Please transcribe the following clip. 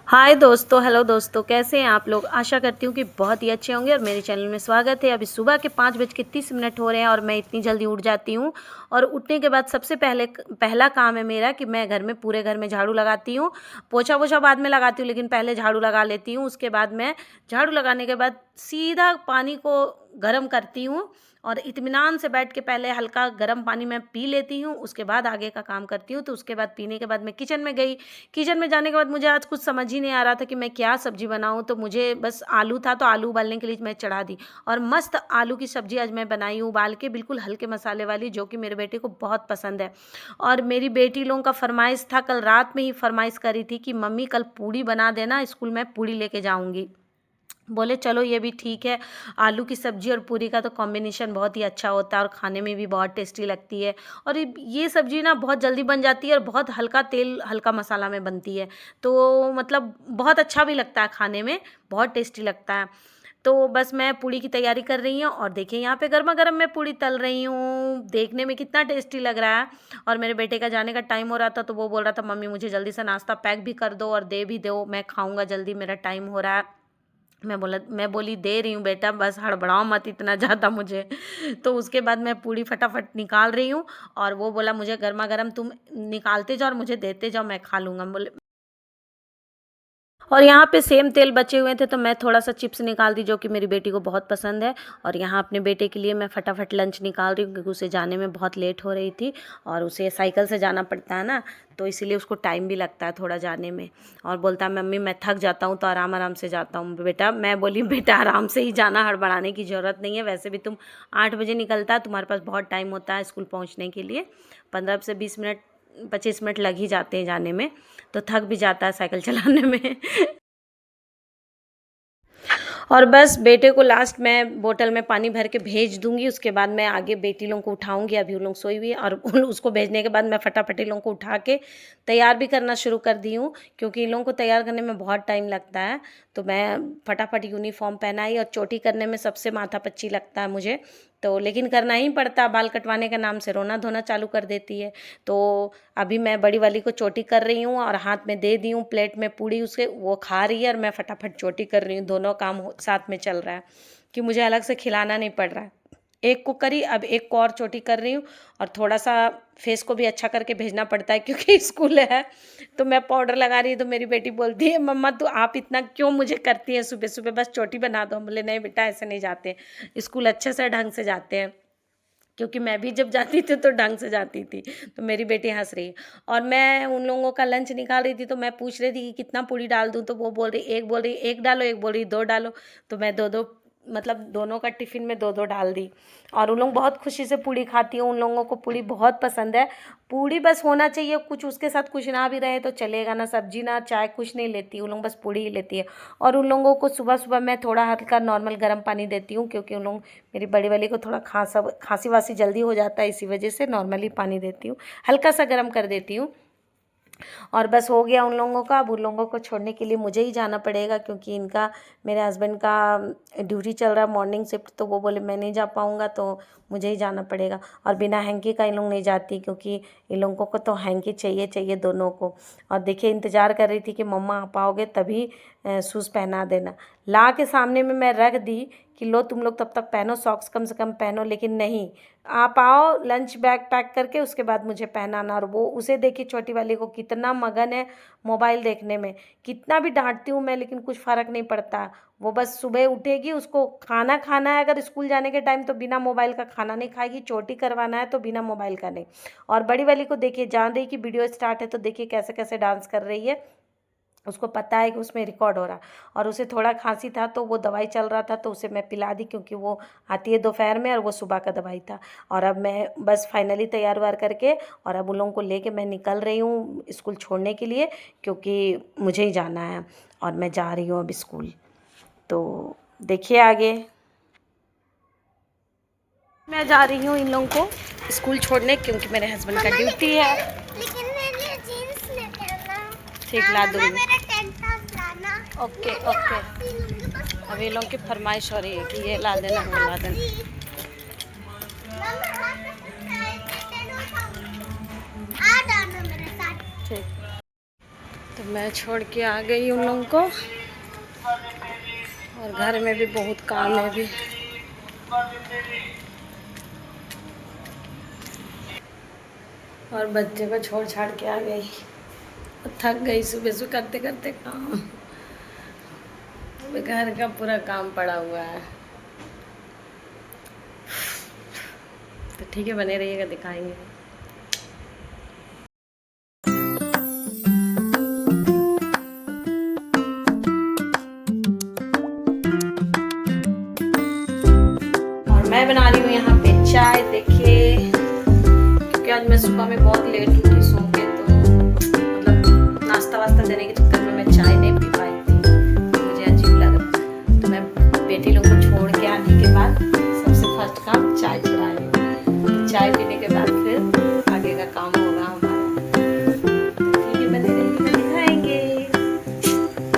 हाय दोस्तों, हेलो दोस्तों, कैसे हैं आप लोग। आशा करती हूँ कि बहुत ही अच्छे होंगे और मेरे चैनल में स्वागत है। अभी सुबह के 5:30 हो रहे हैं और मैं इतनी जल्दी उठ जाती हूँ। और उठने के बाद सबसे पहला काम है मेरा कि मैं पूरे घर में झाड़ू लगाती हूँ। पोछा वोछा बाद में लगाती हूँ, लेकिन पहले झाड़ू लगा लेती हूँ। उसके बाद मैं झाड़ू लगाने के बाद सीधा पानी को गर्म करती हूँ और इत्मीनान से बैठ के पहले हल्का गर्म पानी मैं पी लेती हूँ। उसके बाद आगे का काम करती हूँ। तो उसके बाद पीने के बाद मैं किचन में गई। किचन में जाने के बाद मुझे आज कुछ समझ ही नहीं आ रहा था कि मैं क्या सब्जी बनाऊँ। तो मुझे बस आलू था, तो आलू उबालने के लिए मैं चढ़ा दी और मस्त आलू की सब्जी आज मैं बनाई हूँ उबाल के, बिल्कुल हल्के मसाले वाली, जो कि मेरे बेटे को बहुत पसंद है। और मेरी बेटी लोगों का फरमाइश था, कल रात में ही फरमाइश करी थी कि मम्मी कल पूड़ी बना देना, स्कूल में पूड़ी लेके जाऊँगी। बोले चलो ये भी ठीक है। आलू की सब्ज़ी और पूरी का तो कॉम्बिनेशन बहुत ही अच्छा होता है और खाने में भी बहुत टेस्टी लगती है। और ये सब्ज़ी ना बहुत जल्दी बन जाती है और बहुत हल्का तेल हल्का मसाला में बनती है। तो मतलब बहुत अच्छा भी लगता है खाने में, बहुत टेस्टी लगता है। तो बस मैं पूड़ी की तैयारी कर रही हूँ और देखिए यहाँ पे गरमा-गरम मैं पूड़ी तल रही हूँ। देखने में कितना टेस्टी लग रहा है। और मेरे बेटे का जाने का टाइम हो रहा था, तो वो बोल रहा था मम्मी मुझे जल्दी से नाश्ता पैक भी कर दो और दे भी दो, मैं खाऊँगा जल्दी, मेरा टाइम हो रहा है। मैं बोली दे रही हूँ बेटा, बस हड़बड़ाओ मत इतना ज़्यादा मुझे। तो उसके बाद मैं पूड़ी फटाफट निकाल रही हूँ और वो बोला मुझे गरमा-गरम तुम निकालते जाओ और मुझे देते जाओ, मैं खा लूँगा। बोले और यहाँ पे सेम तेल बचे हुए थे, तो मैं थोड़ा-सा चिप्स निकाल दी, जो कि मेरी बेटी को बहुत पसंद है। और यहाँ अपने बेटे के लिए मैं फटाफट लंच निकाल रही हूँ, क्योंकि उसे जाने में बहुत लेट हो रही थी और उसे साइकिल से जाना पड़ता है ना, तो इसीलिए उसको टाइम भी लगता है थोड़ा जाने में। और बोलता है मम्मी मैं थक जाता हूँ तो आराम-आराम से जाता हूँ। बेटा मैं बोली बेटा आराम से ही जाना, हड़बड़ाने की ज़रूरत नहीं है। वैसे भी तुम 8 बजे निकलता है, तुम्हारे पास बहुत टाइम होता है स्कूल पहुँचने के लिए। 15 से 20 मिनट 25 मिनट लग ही जाते हैं जाने में, तो थक भी जाता है साइकिल चलाने में। और बस बेटे को लास्ट में बोतल में पानी भर के भेज दूँगी। उसके बाद मैं आगे बेटी लोगों को उठाऊँगी, अभी वो लोग सोई हुई है। और उन उसको भेजने के बाद मैं फटाफट इन लोगों को उठा के तैयार भी करना शुरू कर दी हूँ, क्योंकि इन लोगों को तैयार करने में बहुत टाइम लगता है। तो मैं फटाफट यूनिफ़ॉर्म पहनाई और चोटी करने में सबसे माथापच्ची लगता है मुझे, तो लेकिन करना ही पड़ता है, बाल कटवाने के नाम से रोना-धोना चालू कर देती है। तो अभी मैं बड़ी वाली को चोटी कर रही हूँ और हाथ में दे दी हूँ प्लेट में पूड़ी उसे, वो खा रही है और मैं फटाफट चोटी कर रही हूँ। दोनों काम साथ में चल रहा है कि मुझे अलग से खिलाना नहीं पड़ रहा है। एक को करी, अब एक को और चोटी कर रही हूँ। और थोड़ा-सा फेस को भी अच्छा करके भेजना पड़ता है, क्योंकि स्कूल है। तो मैं पाउडर लगा रही हूँ, तो मेरी बेटी बोलती है मम्मा तो आप इतना क्यों मुझे करती हैं सुबह-सुबह, बस चोटी बना दो। बोले नहीं बेटा ऐसे नहीं जाते, स्कूल अच्छे से ढंग से जाते हैं। क्योंकि मैं भी जब जाती थी तो ढंग से जाती थी। तो मेरी बेटी हँस रही है। और मैं उन लोगों का लंच निकाल रही थी, तो मैं पूछ रही थी कि कितना पूड़ी डाल दूँ, तो वो बोल रही, एक बोल रही 1 डालो, एक बोल रही 2 डालो। तो मैं 2-2 मतलब दोनों का टिफ़िन में 2-2 डाल दी। और उन लोग बहुत खुशी से पूड़ी खाती हैं, उन लोगों को पूड़ी बहुत पसंद है। पूड़ी बस होना चाहिए, कुछ उसके साथ कुछ ना भी रहे तो चलेगा, ना सब्ज़ी ना चाय कुछ नहीं लेती, उन लोग बस पूड़ी ही लेती है। और उन लोगों को सुबह-सुबह मैं थोड़ा हल्का नॉर्मल गर्म पानी देती हूँ, क्योंकि उन लोग, मेरी बड़ी वाली को थोड़ा खाँसी-वासी जल्दी हो जाता है, इसी वजह से नॉर्मली पानी देती हूँ, हल्का-सा गर्म कर देती हूँ। और बस हो गया उन लोगों का। अब उन लोगों को छोड़ने के लिए मुझे ही जाना पड़ेगा, क्योंकि इनका, मेरे हस्बैंड का ड्यूटी चल रहा है मॉर्निंग शिफ्ट, तो वो बोले मैं नहीं जा पाऊँगा, तो मुझे ही जाना पड़ेगा। और बिना हैंकी का इन लोग नहीं जाती, क्योंकि इन लोगों को तो हैंकी चाहिए चाहिए दोनों को। और देखिए इंतज़ार कर रही थी कि मम्मा आप आओगे तभी शूज़ पहना देना। ला के सामने में मैं रख दी कि लो तुम लोग तब तक पहनो, सॉक्स कम से कम पहनो, लेकिन नहीं, आप आओ लंच बैग पैक करके उसके बाद मुझे पहनाना। और वो उसे देखिए छोटी वाली को कितना मगन है मोबाइल देखने में। कितना भी डांटती हूँ मैं, लेकिन कुछ फ़र्क नहीं पड़ता। वो बस सुबह उठेगी, उसको खाना खाना है अगर स्कूल जाने के टाइम, तो बिना मोबाइल का खाना नहीं खाएगी, चोटी करवाना है तो बिना मोबाइल का नहीं। और बड़ी वाली को देखिए, जान रही कि वीडियो स्टार्ट है, तो देखिए कैसे कैसे डांस कर रही है, उसको पता है कि उसमें रिकॉर्ड हो रहा। और उसे थोड़ा खांसी था, तो वो दवाई चल रहा था, तो उसे मैं पिला दी, क्योंकि वो आती है दोपहर में और वो सुबह का दवाई था। और अब मैं बस फाइनली तैयार वार करके, और अब उन लोगों को लेके मैं निकल रही हूँ स्कूल छोड़ने के लिए, क्योंकि मुझे ही जाना है और मैं जा रही हूँ अब स्कूल। तो देखिए आगे मैं जा रही हूँ इन लोगों को स्कूल छोड़ने, क्योंकि मेरे हस्बैंड का ड्यूटी है। लेकिन मेरे लिए जीन्स लेके आना। ठीक ला दूँगी। मेरा टेंट टॉप लाना। Okay okay. अब ये लोग की फरमाइश हो रही है कि ये ला देना, वो ला देना। आ जाना मेरे साथ। ठीक। तो मैं छोड़ के आ गई उन लोगों को, और घर में भी बहुत काम है अभी। और बच्चे को छोड़ छाड़ के आ गई, थक गई सुबह से करते करते काम। अभी घर का पूरा काम पड़ा हुआ है। तो ठीक है, बने रहिएगा, दिखाएंगे।